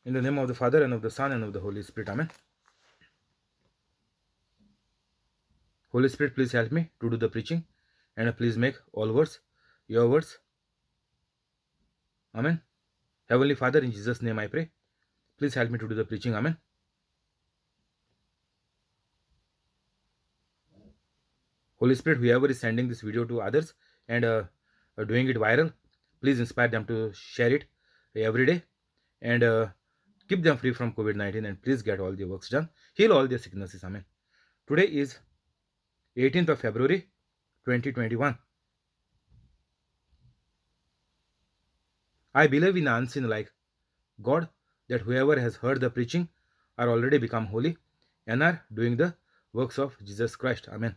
In the name of the Father, and of the Son, and of the Holy Spirit. Amen. Holy Spirit, please help me to do the preaching, and please make all words your words. Amen. Heavenly Father, in Jesus' name I pray. Please help me to do the preaching. Amen. Holy Spirit, whoever is sending this video to others and doing it viral, please inspire them to share it every day and keep them free from COVID-19, and please get all their works done. Heal all their sicknesses. Amen. Today is 18th of February 2021. I believe in unseen like God, that whoever has heard the preaching are already become holy and are doing the works of Jesus Christ. Amen.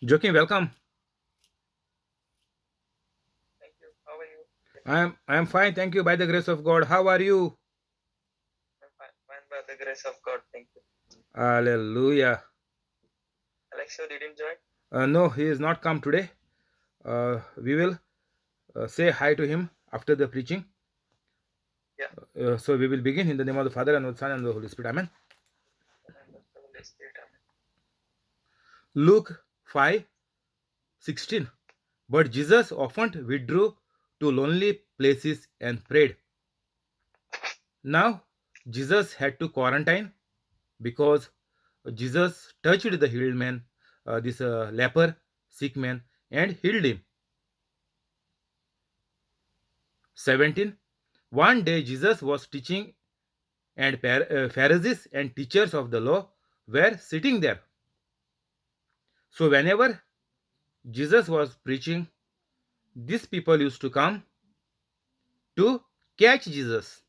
Joaquin, welcome. Thank you. How are you? I am fine, thank you, by the grace of God. How are you? I'm fine by the grace of God. Thank you. Hallelujah. Alexio didn't join? No, he is not come today. We will say hi to him after the preaching. Yeah. So we will begin in the name of the Father, and of the Son, and of the Holy Spirit. Amen. And of the Holy Spirit. Amen. Luke 5:16. But Jesus often withdrew to lonely places and prayed. Now, Jesus had to quarantine because Jesus touched the healed man, this leper, sick man, and healed him. 17. One day Jesus was teaching, and Pharisees and teachers of the law were sitting there. So, whenever Jesus was preaching, these people used to come to catch Jesus,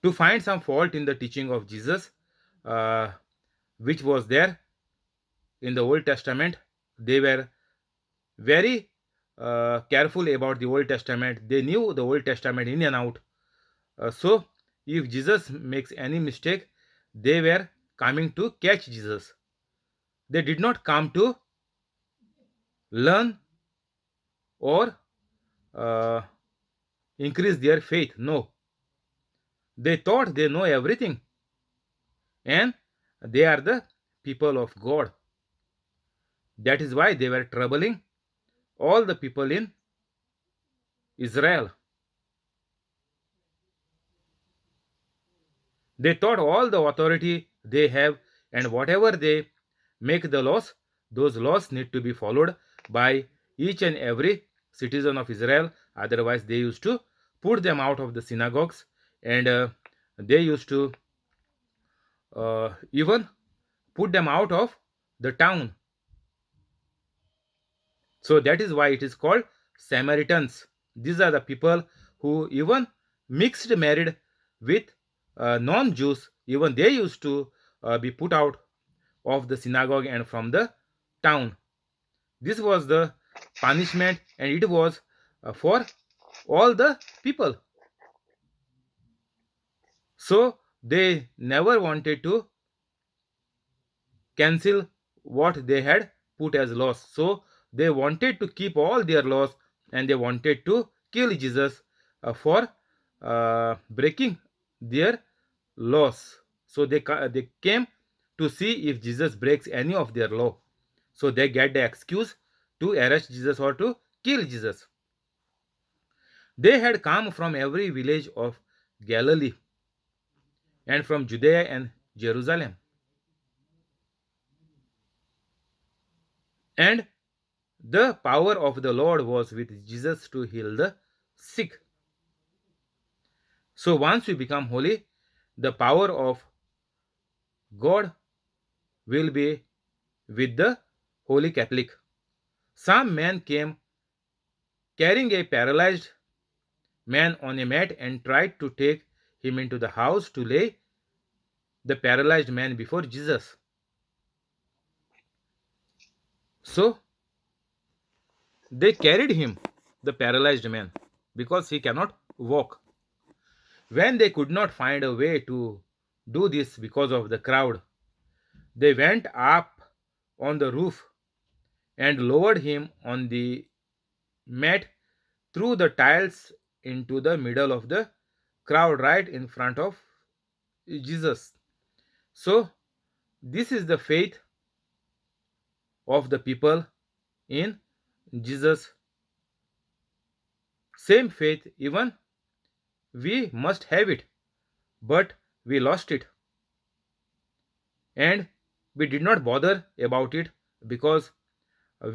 to find some fault in the teaching of Jesus, uh, which was there in the Old Testament. They were very careful about the Old Testament. They knew the Old Testament in and out. So, if Jesus makes any mistake, they were coming to catch Jesus. They did not come to learn or uh, increase their faith. No, they thought they know everything, and they are the people of God. That is why they were troubling all the people in Israel. They thought all the authority they have, and whatever they make the laws, those laws need to be followed by each and every citizen of Israel. Otherwise, they used to put them out of the synagogues, and they used to even put them out of the town. So that is why it is called Samaritans. These are the people who even mixed married with non-Jews. Even they used to be put out of the synagogue and from the town. This was the punishment, and it was for all the people. So they never wanted to cancel what they had put as laws. So they wanted to keep all their laws, and they wanted to kill Jesus for breaking their laws. So they came to see if Jesus breaks any of their law. So they get the excuse to arrest Jesus or to kill Jesus. They had come from every village of Galilee and from Judea and Jerusalem. And the power of the Lord was with Jesus to heal the sick. So once we become holy, the power of God will be with the Holy Catholic. Some man came carrying a paralyzed man on a mat and tried to take him into the house to lay the paralyzed man before Jesus. So they carried him, the paralyzed man, because he cannot walk. When they could not find a way to do this because of the crowd, they went up on the roof and lowered him on the mat through the tiles into the middle of the crowd right in front of Jesus. So, this is the faith of the people in Jesus. Same faith, even we must have it, but we lost it and we did not bother about it because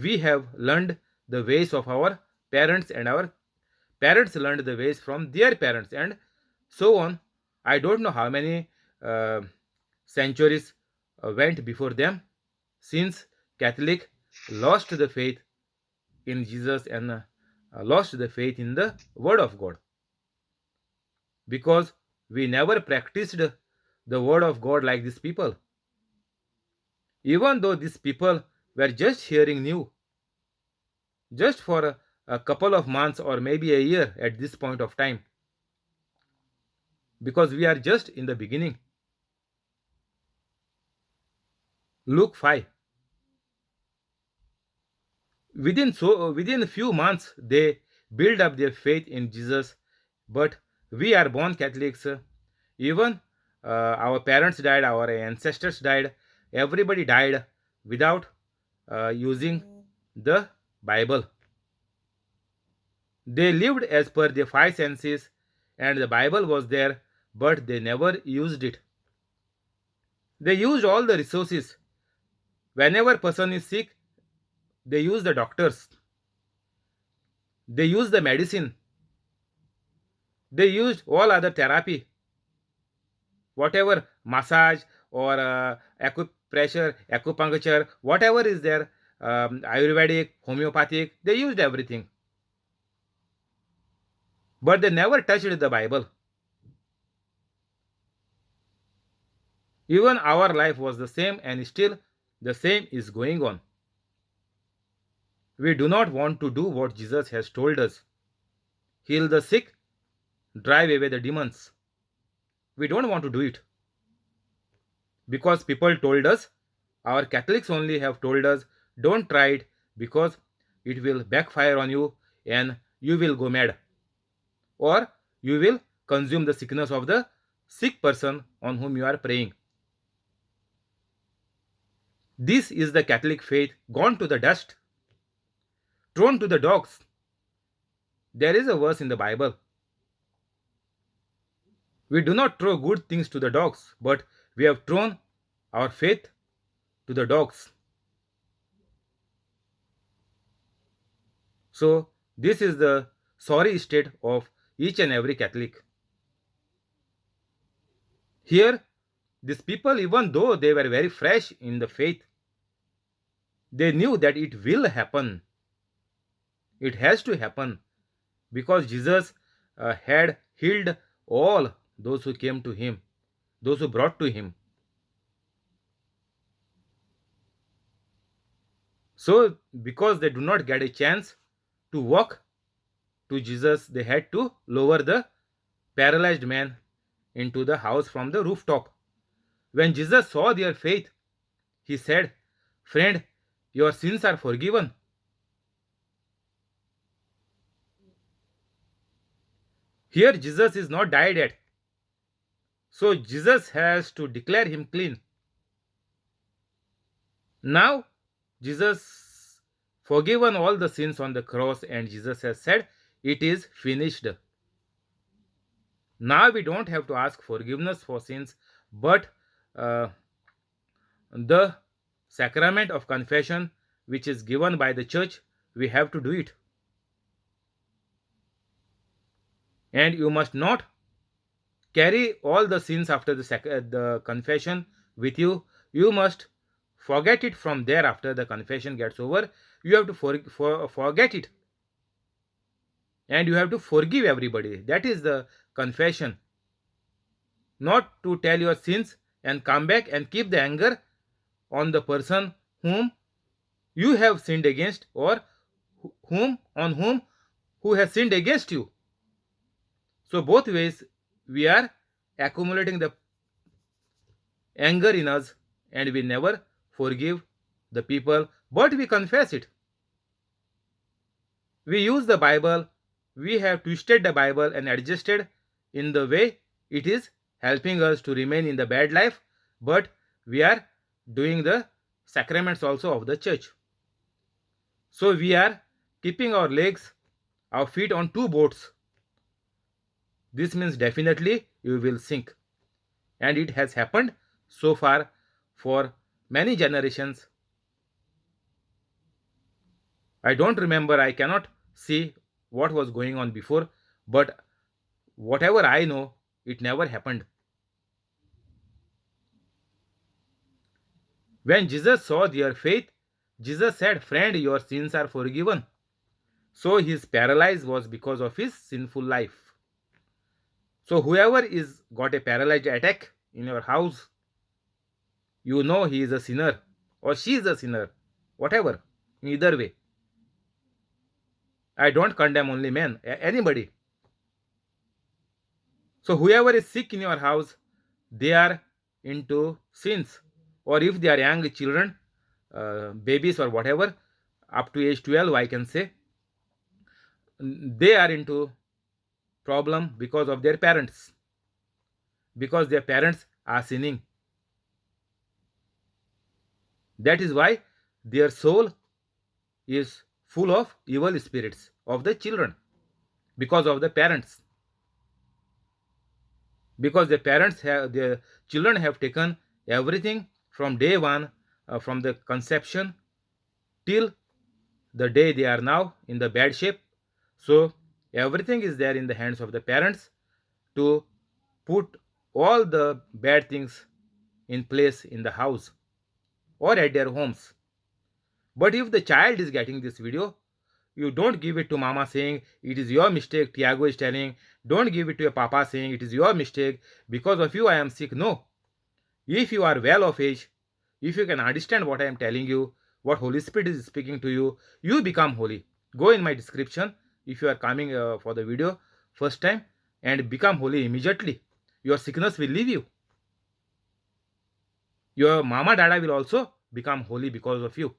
we have learned the ways of our parents and our parents learned the ways from their parents and so on. I don't know how many uh, centuries went before them since Catholic lost the faith in Jesus and lost the faith in the word of God because we never practiced the word of God like these people, even though these people were just hearing new just for a couple of months or maybe a year at this point of time because we are just in the beginning. Luke 5. Within a few months they build up their faith in Jesus, but we are born Catholics. Even our parents died, our ancestors died, everybody died without using the Bible. They lived as per their five senses, and the Bible was there, but they never used it. They used all the resources. Whenever person is sick, they use the doctors. They use the medicine. They used all other therapy, whatever massage or acupressure, acupuncture, whatever is there, Ayurvedic, homeopathic. They used everything, but they never touched the Bible. Even our life was the same, and still the same is going on. We do not want to do what Jesus has told us: heal the sick, drive away the demons. We don't want to do it because people told us, our Catholics only have told us, don't try it because it will backfire on you and you will go mad or you will consume the sickness of the sick person on whom you are praying. This is the Catholic faith gone to the dust, thrown to the dogs. There is a verse in the Bible. We do not throw good things to the dogs, but we have thrown our faith to the dogs. So, this is the sorry state of each and every Catholic. Here, these people, even though they were very fresh in the faith, they knew that it will happen. It has to happen because Jesus had healed all those who came to him, those who brought to him. So, because they do not get a chance to walk to Jesus, they had to lower the paralyzed man into the house from the rooftop. When Jesus saw their faith, he said, "Friend, your sins are forgiven." Here, Jesus is not died yet. So, Jesus has to declare him clean. Now, Jesus forgiven all the sins on the cross, and Jesus has said, "It is finished." Now we don't have to ask forgiveness for sins, but uh, the sacrament of confession, which is given by the church, we have to do it. And you must not carry all the sins after the confession with you. You must forget it from there after the confession gets over. You have to forget it. And you have to forgive everybody. That is the confession. Not to tell your sins and come back and keep the anger on the person whom you have sinned against or who has sinned against you. So both ways we are accumulating the anger in us and we never forgive the people, but we confess it. We use the Bible, we have twisted the Bible and adjusted in the way it is helping us to remain in the bad life, but we are doing the sacraments also of the church. So we are keeping our legs, our feet on two boats. This means definitely you will sink. And it has happened so far for many generations. I don't remember, I cannot see what was going on before, but whatever I know, it never happened. When Jesus saw their faith, Jesus said, "Friend, your sins are forgiven." So his paralysis was because of his sinful life. So whoever is got a paralyzed attack in your house, you know he is a sinner or she is a sinner, whatever, in either way. I don't condemn only men, anybody. So whoever is sick in your house, they are into sins. Or if they are young children, babies or whatever, up to age 12, I can say, they are into problem because of their parents. Because their parents are sinning. That is why their soul is full of evil spirits of the children. Because of the parents. Because their children have taken everything from day one, from the conception till the day they are now in the bad shape. So everything is there in the hands of the parents to put all the bad things in place in the house or at their homes. But if the child is getting this video, you don't give it to mama saying it is your mistake. Tiago is telling, don't give it to your papa saying it is your mistake, because of you I am sick. No. If you are well of age, if you can understand what I am telling you, what Holy Spirit is speaking to you, you become holy. Go in my description if you are coming for the video first time and become holy immediately. Your sickness will leave you. Your mama dada will also become holy because of you.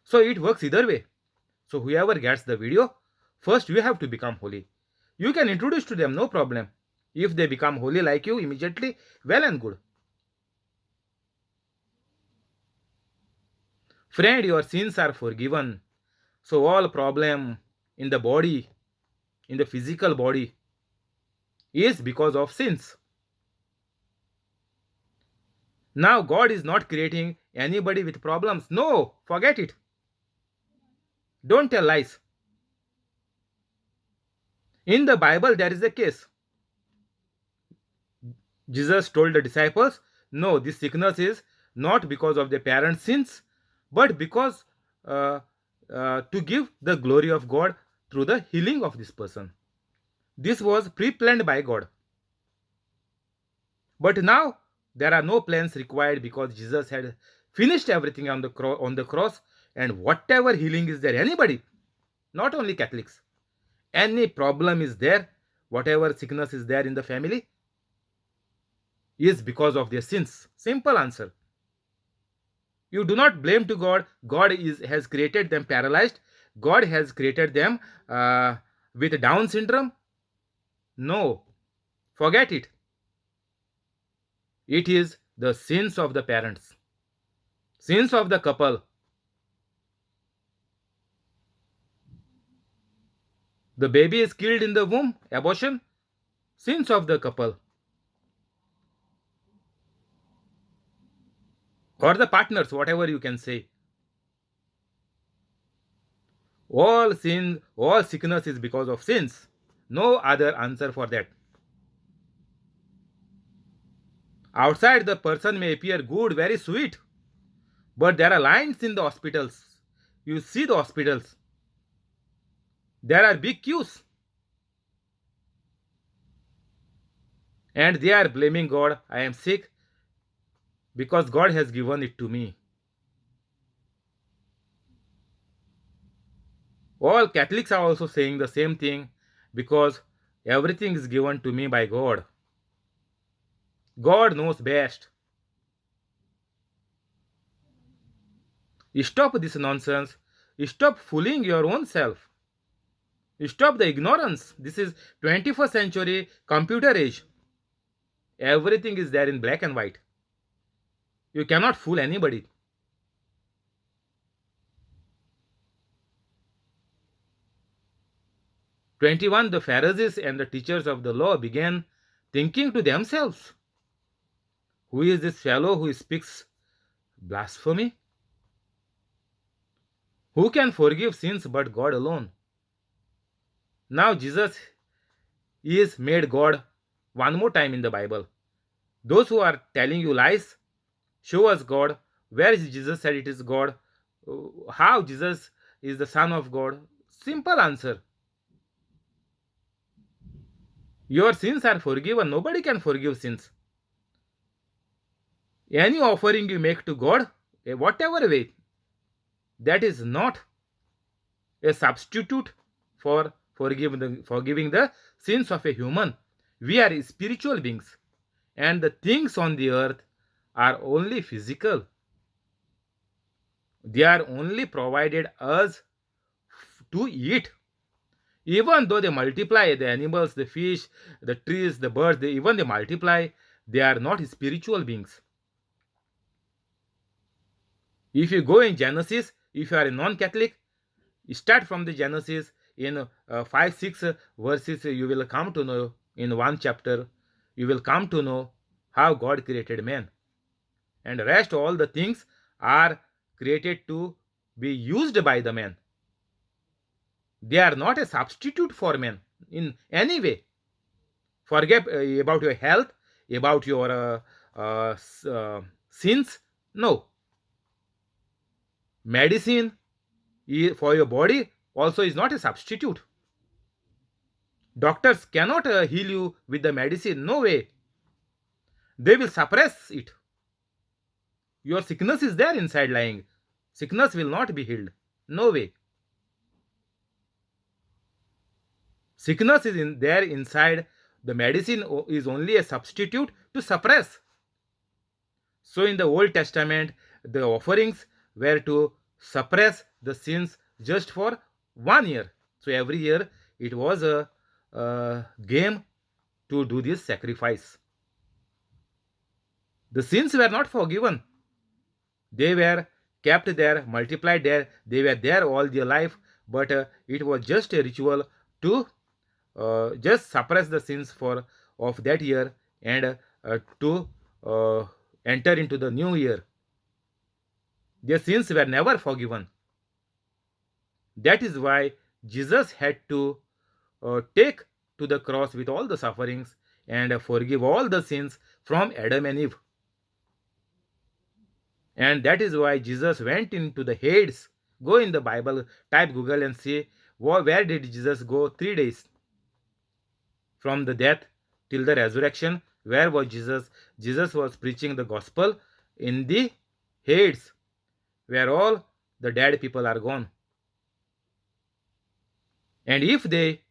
So it works either way. So whoever gets the video, first you have to become holy. You can introduce to them, no problem. If they become holy like you immediately, well and good. Friend, your sins are forgiven. So all problem in the body, in the physical body, is because of sins. Now God is not creating anybody with problems. No, forget it. Don't tell lies. In the Bible, there is a case. Jesus told the disciples, no, this sickness is not because of the parents' sins, but because to give the glory of God through the healing of this person. This was pre-planned by God. But now there are no plans required because Jesus had finished everything on the cross, and whatever healing is there, anybody, not only Catholics, any problem is there, whatever sickness is there in the family, is because of their sins. Simple answer. You do not blame to God. God has created them paralyzed. God has created them with Down syndrome. No, forget it. It is the sins of the parents, sins of the couple. The baby is killed in the womb, abortion, sins of the couple. Or the partners, whatever you can say. All sin, all sickness is because of sins. No other answer for that. Outside, the person may appear good, very sweet, but there are lines in the hospitals. You see the hospitals. There are big queues. And they are blaming God. I am sick because God has given it to me. All Catholics are also saying the same thing, because everything is given to me by God. God knows best. Stop this nonsense. Stop fooling your own self. Stop the ignorance. This is 21st century computer age. Everything is there in black and white. You cannot fool anybody. "21. The Pharisees and the teachers of the law began thinking to themselves, who is this fellow who speaks blasphemy? Who can forgive sins but God alone?" Now Jesus is made God one more time in the Bible. Those who are telling you lies, show us God. Where is Jesus said it is God? How Jesus is the Son of God? Simple answer. Your sins are forgiven. Nobody can forgive sins. Any offering you make to God, whatever way, that is not a substitute for forgiving the sins of a human. We are spiritual beings, and the things on the earth are only physical. They are only provided us to eat. Even though they multiply, the animals, the fish, the trees, the birds, even they multiply, they are not spiritual beings. If you go in Genesis, if you are a non-Catholic, start from the Genesis in 5-6 verses. You will come to know in one chapter. You will come to know how God created man, and rest all the things are created to be used by the man. They are not a substitute for man in any way. Forget about your health, about your sins. No. Medicine for your body also is not a substitute. Doctors cannot heal you with the medicine. No way. They will suppress it. Your sickness is there inside lying. Sickness will not be healed. No way. Sickness is there inside. The medicine is only a substitute to suppress. So in the Old Testament, the offerings were to suppress the sins just for 1 year. So every year it was a game to do this sacrifice. The sins were not forgiven. They were kept there, multiplied there. They were there all their life, but it was just a ritual to just suppress the sins of that year and to enter into the new year. Their sins were never forgiven. That is why Jesus had to take to the cross with all the sufferings and forgive all the sins from Adam and Eve. And that is why Jesus went into the Hades. Go in the Bible, type Google and see where did Jesus go 3 days from the death till the resurrection. Where was Jesus? Jesus was preaching the gospel in the Hades, where all the dead people are gone. And if they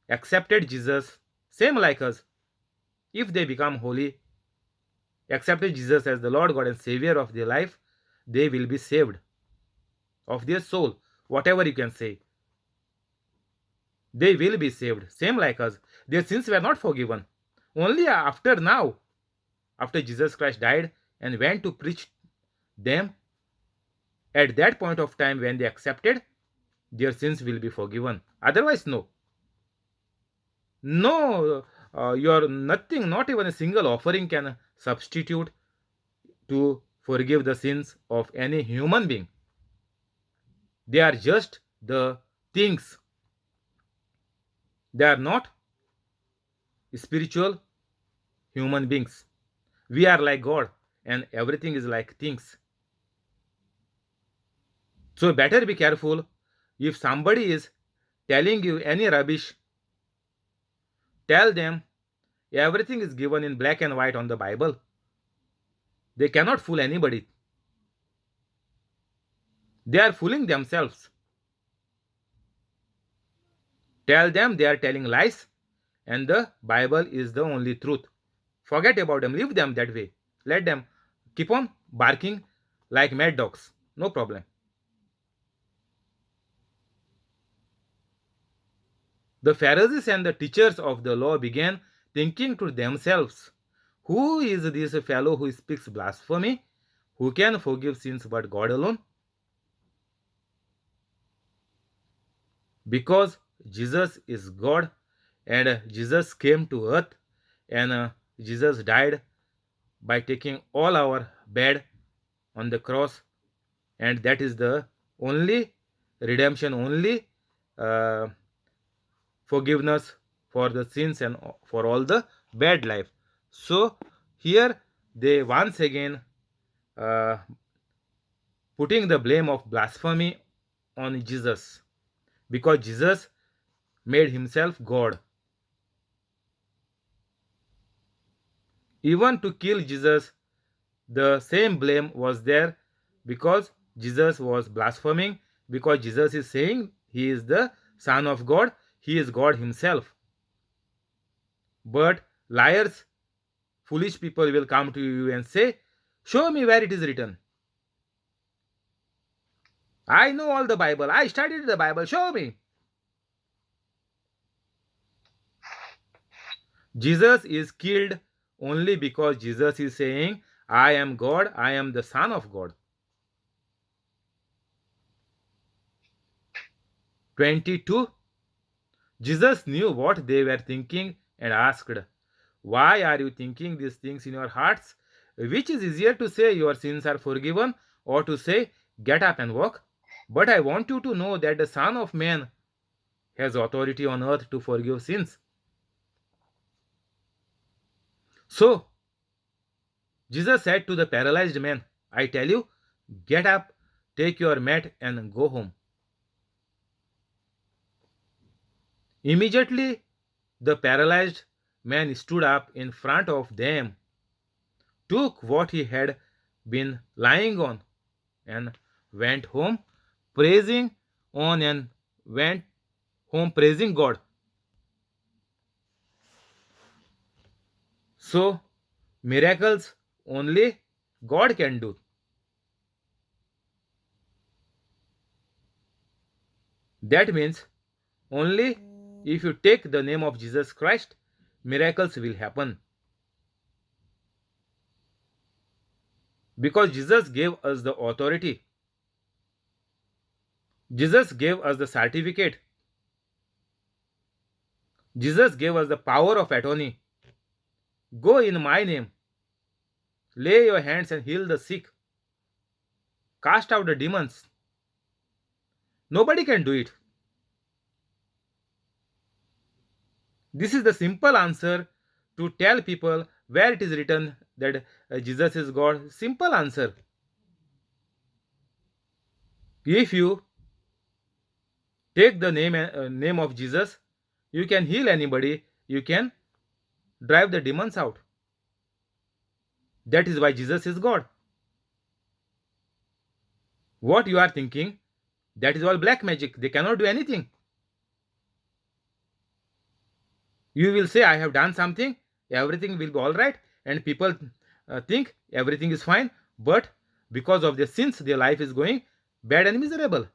accepted Jesus, same like us, if they become holy, accepted Jesus as the Lord God and Savior of their life, they will be saved of their soul, whatever you can say. They will be saved, same like us. Their sins were not forgiven. Only after Jesus Christ died and went to preach them, at that point of time when they accepted, their sins will be forgiven. Otherwise, no. No, your nothing, not even a single offering can substitute to forgive the sins of any human being. They are just the things. They are not spiritual human beings. We are like God, and everything is like things. So better be careful. If somebody is telling you any rubbish, tell them everything is given in black and white on the Bible. They cannot fool anybody. They are fooling themselves. Tell them they are telling lies and the Bible is the only truth. Forget about them. Leave them that way. Let them keep on barking like mad dogs. No problem. The Pharisees and the teachers of the law began thinking to themselves, who is this fellow who speaks blasphemy? Who can forgive sins but God alone? Because Jesus is God and Jesus came to earth and Jesus died by taking all our bad on the cross, and that is the only redemption, only uh, forgiveness for the sins and for all the bad life. So here they once again uh, putting the blame of blasphemy on Jesus, because Jesus made himself God. Even to kill Jesus, the same blame was there, because Jesus was blaspheming, because Jesus is saying he is the Son of God, he is God himself. But liars, foolish people will come to you and say, show me where it is written. I know all the Bible, I studied the Bible, show me. Jesus is killed only because Jesus is saying, I am God, I am the Son of God. 22. Jesus knew what they were thinking and asked, why are you thinking these things in your hearts? Which is easier to say, your sins are forgiven, or to say, get up and walk? But I want you to know that the Son of Man has authority on earth to forgive sins. So, Jesus said to the paralyzed man, I tell you, get up, take your mat, and go home. Immediately, the paralyzed man stood up in front of them, took what he had been lying on, and went home praising on and went home praising God. So, miracles only God can do. That means only if you take the name of Jesus Christ, miracles will happen. Because Jesus gave us the authority, Jesus gave us the certificate, Jesus gave us the power of attorney. Go in my name, lay your hands and heal the sick, cast out the demons. Nobody can do it. This is the simple answer to tell people where it is written that Jesus is God. Simple answer. If you take the name of Jesus, you can heal anybody, you can drive the demons out. That is why Jesus is God. What you are thinking, that is all black magic. They cannot do anything. You will say, I have done something, everything will be all right, and people think everything is fine, but because of their sins, their life is going bad and miserable.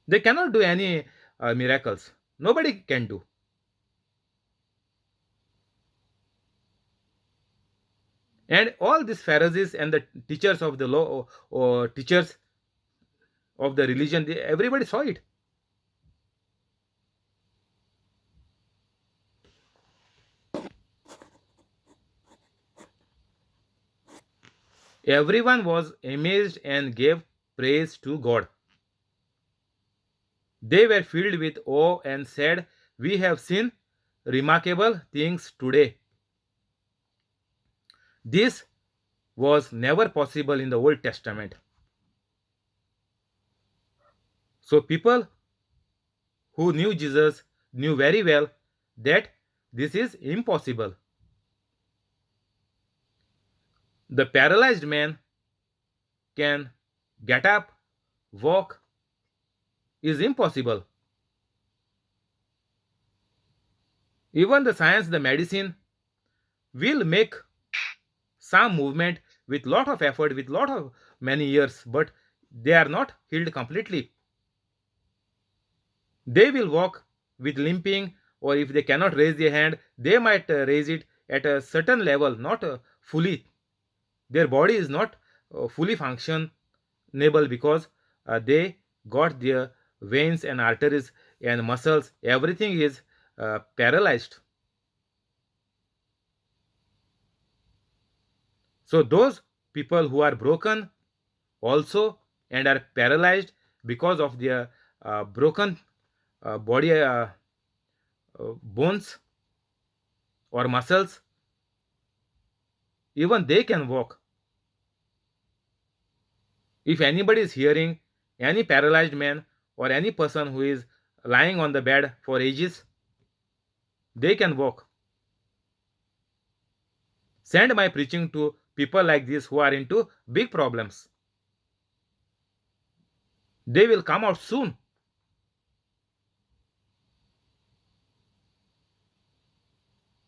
They cannot do any miracles. Nobody can do. And all these Pharisees and the teachers of the law, or teachers of the religion, everybody saw it. Everyone was amazed and gave praise to God. They were filled with awe and said, we have seen remarkable things today. This was never possible in the Old Testament. So people who knew Jesus knew very well that this is impossible. The paralyzed man can get up, walk, is impossible. Even the science, the medicine will make some movement with lot of effort, with lot of many years, but they are not healed completely. They will walk with limping, or if they cannot raise their hand, they might raise it at a certain level, not fully. Their body is not fully functionable because they got their veins and arteries and muscles, everything is paralyzed. So those people who are broken also and are paralyzed because of their broken body bones or muscles, even they can walk. If anybody is hearing any paralyzed man or any person who is lying on the bed for ages, they can walk. Send my preaching to people like this who are into big problems. They will come out soon.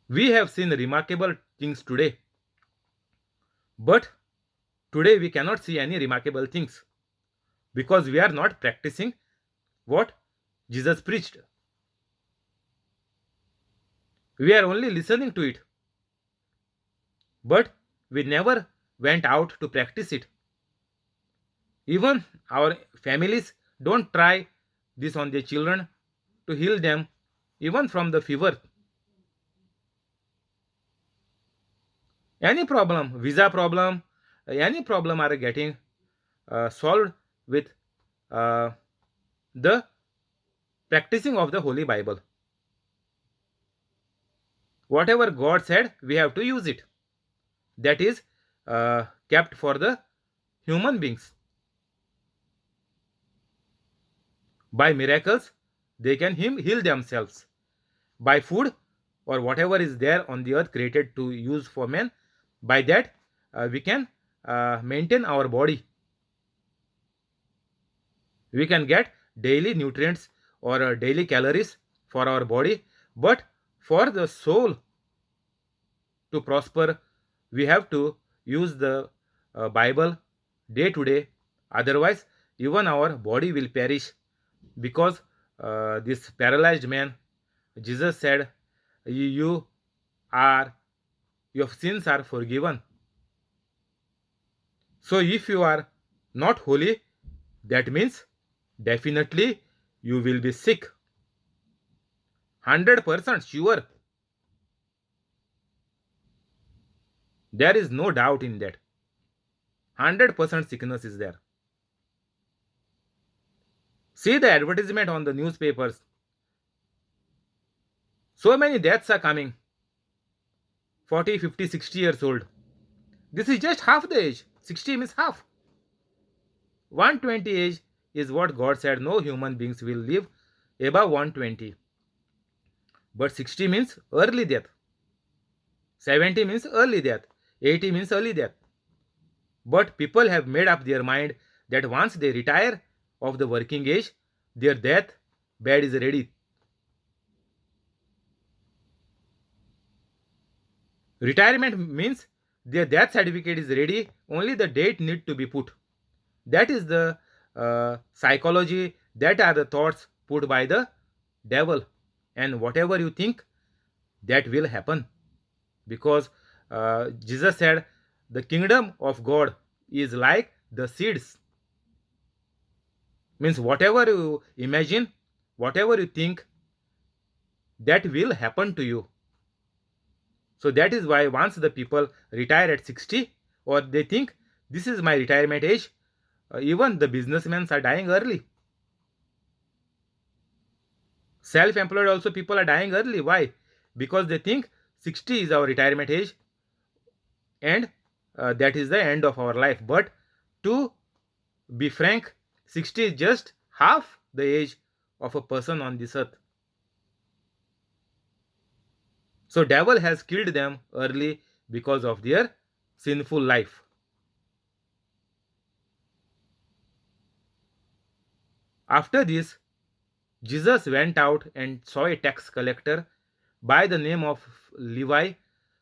We have seen remarkable things today, but today we cannot see any remarkable things because we are not practicing what Jesus preached. We are only listening to it, but we never went out to practice it. Even our families don't try this on their children to heal them even from the fever. Any problem, visa problem, any problem are getting solved with uh, the practicing of the Holy Bible. Whatever God said, we have to use it. That is kept for the human beings. By miracles, they can heal themselves. By food or whatever is there on the earth created to use for men, by that we can maintain our body. We can get daily nutrients or daily calories for our body, but for the soul to prosper, we have to use the Bible day to day. Otherwise, even our body will perish because this paralyzed man, Jesus said, "You are your sins are forgiven." So, if you are not holy, that means definitely you will be sick. 100% sure. There is no doubt in that. 100% sickness is there. See the advertisement on the newspapers. So many deaths are coming. 40, 50, 60 years old. This is just half the age. 60 means half. 120 age is what God said no human beings will live above 120. But 60 means early death. 70 means early death. 80 means early death. But people have made up their mind that once they retire of the working age, their death bed is ready. Retirement means their death certificate is ready, only the date need to be put. That is the psychology, that are the thoughts put by the devil. And whatever you think, that will happen. Because Jesus said, the kingdom of God is like the seeds. Means whatever you imagine, whatever you think, that will happen to you. So that is why once the people retire at 60, or they think this is my retirement age, even the businessmen are dying early. Self-employed also people are dying early. Why? Because they think 60 is our retirement age and that is the end of our life. But to be frank, 60 is just half the age of a person on this earth. So devil has killed them early because of their sinful life. After this, Jesus went out and saw a tax collector by the name of Levi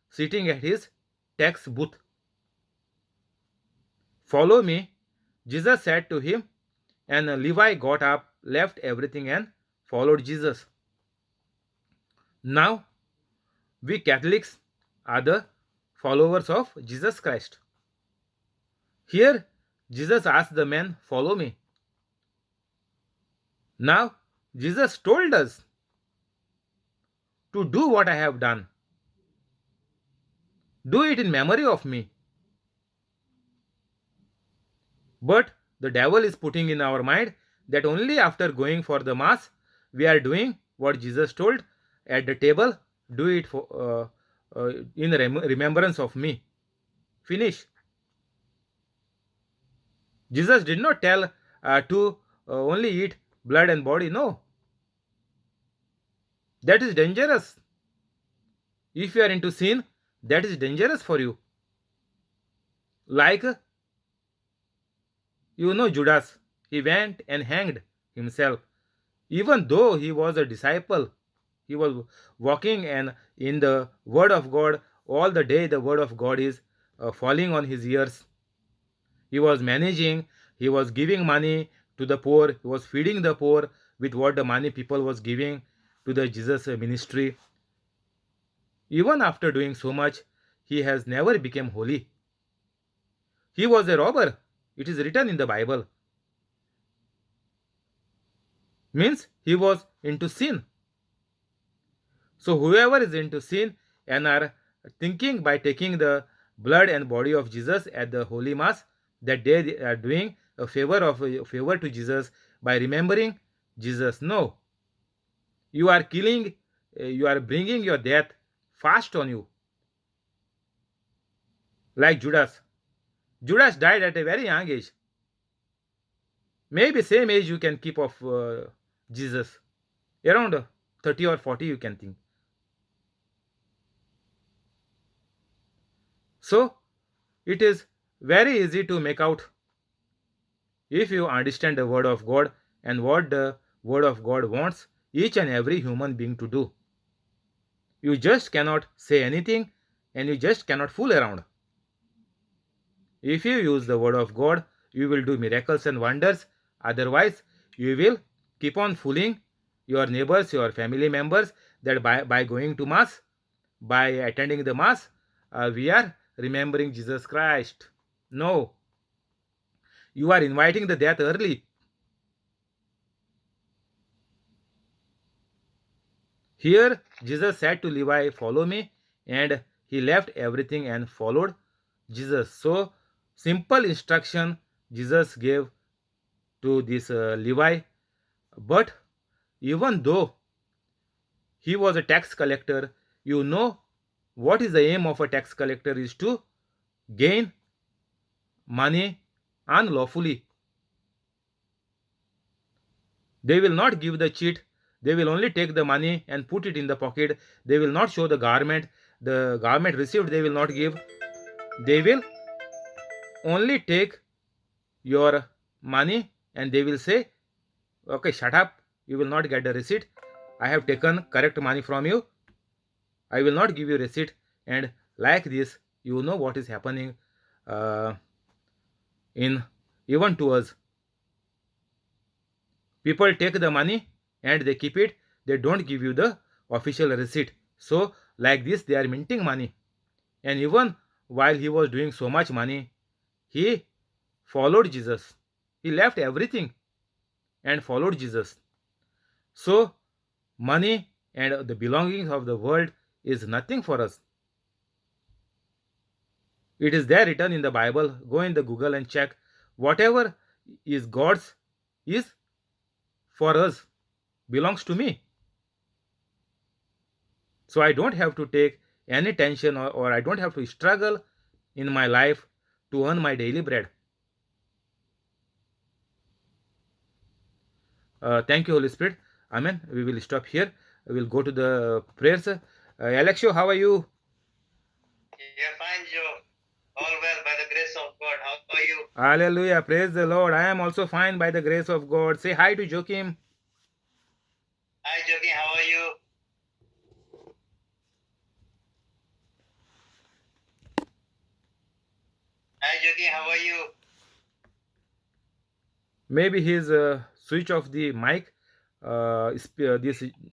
sitting at his tax booth. "Follow me," Jesus said to him, and Levi got up, left everything, and followed Jesus. Now, we Catholics are the followers of Jesus Christ. Here, Jesus asked the man, "Follow me." Now, Jesus told us to do what I have done. Do it in memory of me. But the devil is putting in our mind that only after going for the mass, we are doing what Jesus told at the table. Do it in remembrance of me. Finish. Jesus did not tell to only eat blood and body. No, that is dangerous. If you are into sin, that is dangerous for you. Like, Judas, he went and hanged himself. Even though he was a disciple, he was walking and in the word of God all the day. The word of God is falling on his ears. He was managing, he was giving money to the poor, he was feeding the poor with what the money people was giving to the Jesus ministry. Even after doing so much, he has never become holy. He was a robber. It is written in the Bible. Means he was into sin. So whoever is into sin and are thinking by taking the blood and body of Jesus at the Holy Mass that they are doing a favor to Jesus by remembering Jesus. No, you are killing, you are bringing your death fast on you. Like Judas. Judas died at a very young age. Maybe same age you can keep of Jesus. Around 30 or 40 you can think. So it is very easy to make out if you understand the word of God and what the word of God wants each and every human being to do. You just cannot say anything and you just cannot fool around. If you use the word of God, you will do miracles and wonders. Otherwise, you will keep on fooling your neighbors, your family members that by going to Mass, by attending the Mass, we are remembering Jesus Christ. No, you are inviting the death early. Here, Jesus said to Levi, "Follow me," and he left everything and followed Jesus. So, simple instruction Jesus gave to this Levi. But even though he was a tax collector, you know what is the aim of a tax collector is to gain money unlawfully. They will not give the cheat. They will only take the money and put it in the pocket. They will not show the garment. The garment received they will not give. They will only take your money and they will say, "Okay, shut up. You will not get the receipt. I have taken correct money from you. I will not give you receipt." And like this, you know what is happening uh, in even to us. People take the money and they keep it. They don't give you the official receipt. So like this, they are minting money. And even while he was doing so much money, he followed Jesus. He left everything and followed Jesus. So money and the belongings of the world is nothing for us. It is there written in the Bible. Go in the Google and check. Whatever is God's is for us, belongs to me. So I don't have to take any tension or I don't have to struggle in my life to earn my daily bread. Thank you, Holy Spirit. Amen. We will stop here. We will go to the prayers. Alexio, how are you? Yeah, fine, Joe. All well by the grace of God. How are you? Hallelujah. Praise the Lord. I am also fine by the grace of God. Say hi to Joachim. Hi, Jogi. How are you? Hi, Jogi. How are you? Maybe he's switch off the mic. this